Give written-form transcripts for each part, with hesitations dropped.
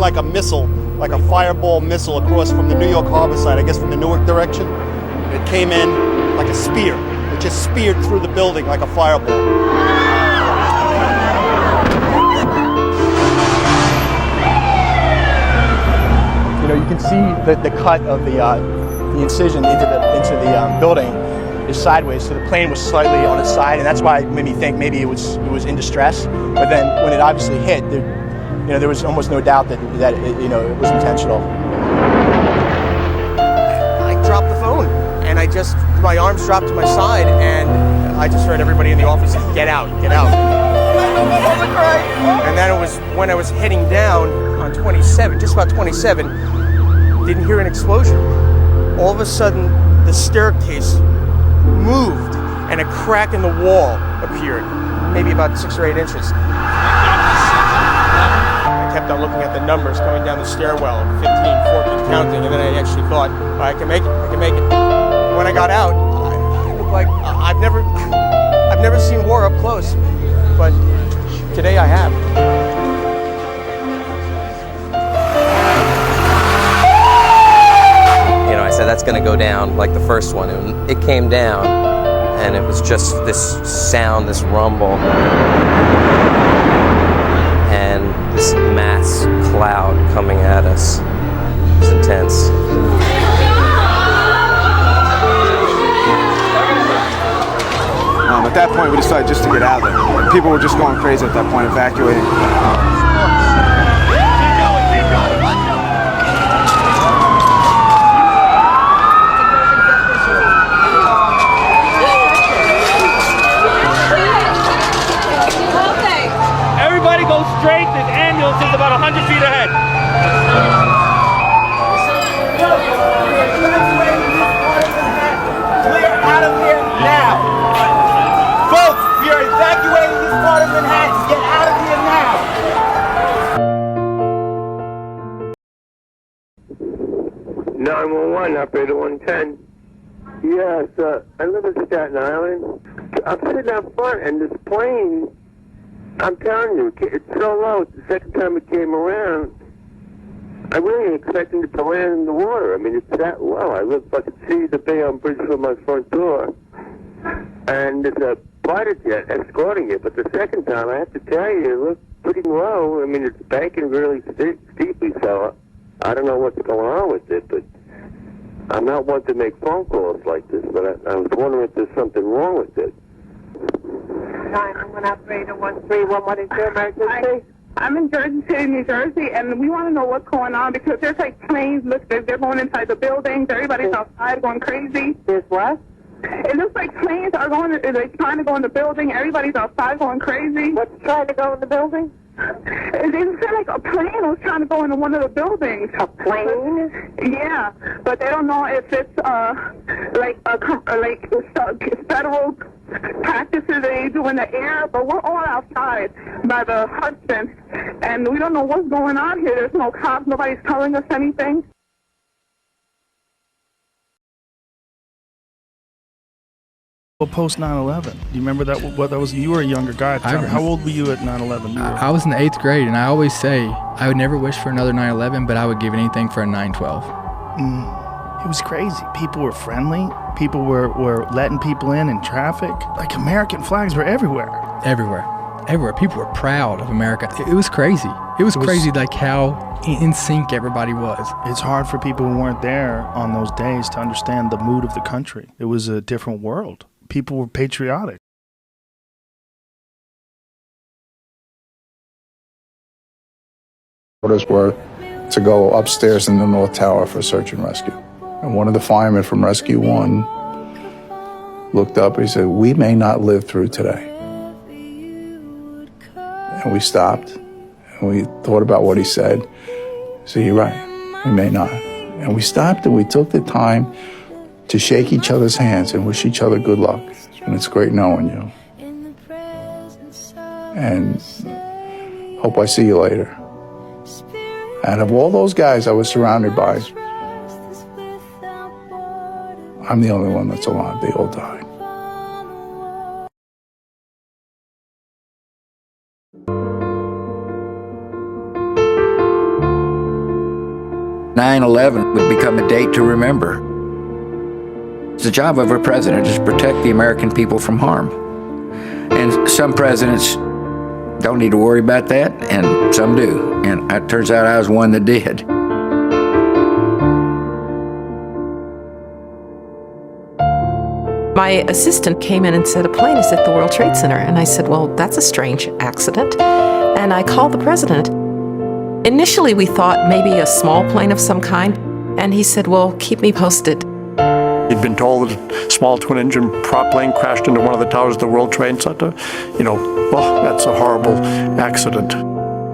like a missile, like a fireball missile across from the New York harbor side, I guess from the Newark direction. It came in like a spear. It just speared through the building like a fireball. You know, you can see the cut of the incision into the building is sideways, so the plane was slightly on its side, and that's why it made me think maybe it was in distress. But then when it obviously hit, there was almost no doubt that it was intentional. I dropped the phone, and my arms dropped to my side, and I just heard everybody in the office say, "Get out, get out." And then it was when I was heading down on 27, just about 27, didn't hear an explosion. All of a sudden, the staircase moved and a crack in the wall appeared, maybe about 6 or 8 inches. I kept on looking at the numbers coming down the stairwell, 15, 14, counting, and then I actually thought, I can make it, I can make it. When I got out, I looked like I've never seen war up close, but today I have. I said that's going to go down like the first one, and it came down, and it was just this sound, this rumble, and this mass cloud coming at us. It was intense. At that point, we decided just to get out of there. People were just going crazy at that point, evacuating. Go straight, this ambulance is about 100 feet ahead. Clear out of here now. Folks, we are evacuating this part of Manhattan. Get out of here now. 911, operator 110. Yes, I live in Staten Island. I'm sitting out front, and this plane, I'm telling you, it's so low. The second time it came around, I really expected it to land in the water. I mean, it's that low. I could see the Bayonne Bridge from my front door, and there's a fighter jet escorting it. But the second time, I have to tell you, it looked pretty low. I mean, it's banking really steeply, so I don't know what's going on with it, but I'm not one to make phone calls like this, but I was wondering if there's something wrong with it. 911 operator 131, what is your emergency? I'm in Jersey City, New Jersey, and we want to know what's going on because there's like planes, look, they're going inside the buildings, everybody's outside going crazy. There's what? It looks like planes are they're trying to go in the building, everybody's outside going crazy. What's trying to go in the building? They said like a plane was trying to go into one of the buildings. A plane? Yeah, but they don't know if it's federal practices they do in the air, but we're all outside by the Hudson, and we don't know what's going on here. There's no cops, nobody's telling us anything. Well, post 9/11, do you remember that? What that was? You were a younger guy. How old were you at 9/11? I was in the 8th grade, and I always say I would never wish for another 9/11, but I would give anything for a 9/12. It was crazy. People were friendly. People were letting people in traffic. Like American flags were everywhere. Everywhere. People were proud of America. It was crazy. It was crazy, like how in sync everybody was. It's hard for people who weren't there on those days to understand the mood of the country. It was a different world. People were patriotic. Orders were to go upstairs in the North Tower for search and rescue. And one of the firemen from Rescue 1 looked up and he said, "We may not live through today." And we stopped and we thought about what he said. So you're right, we may not. And we stopped and we took the time to shake each other's hands and wish each other good luck. And it's great knowing you. And hope I see you later. And of all those guys I was surrounded by, I'm the only one that's alive. They all died. 9/11 would become a date to remember. It's the job of a president is to protect the American people from harm. And some presidents don't need to worry about that, and some do. And it turns out I was one that did. My assistant came in and said, a plane is at the World Trade Center. And I said, well, that's a strange accident. And I called the president. Initially, we thought maybe a small plane of some kind. And he said, well, keep me posted. He'd been told that a small twin-engine prop plane crashed into one of the towers of the World Trade Center. Well, that's a horrible accident.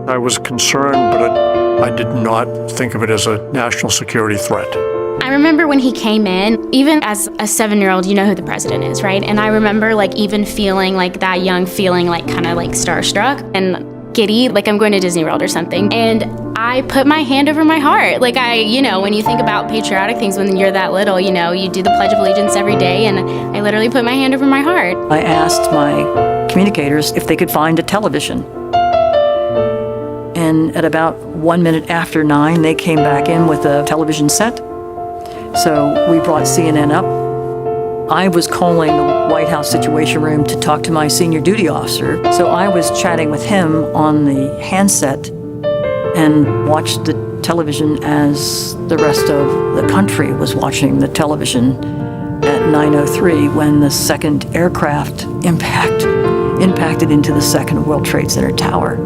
I was concerned, but I did not think of it as a national security threat. I remember when he came in, even as a 7-year-old, you know who the president is, right? And I remember even feeling that young feeling kind of starstruck and giddy, like I'm going to Disney World or something. And I put my hand over my heart. When you think about patriotic things when you're that little, you do the Pledge of Allegiance every day, and I literally put my hand over my heart. I asked my communicators if they could find a television. And at about 1 minute after 9, they came back in with a television set. So we brought CNN up. I was calling the White House Situation Room to talk to my senior duty officer. So I was chatting with him on the handset and watched the television as the rest of the country was watching the television at 9:03 when the second aircraft impacted into the second World Trade Center tower.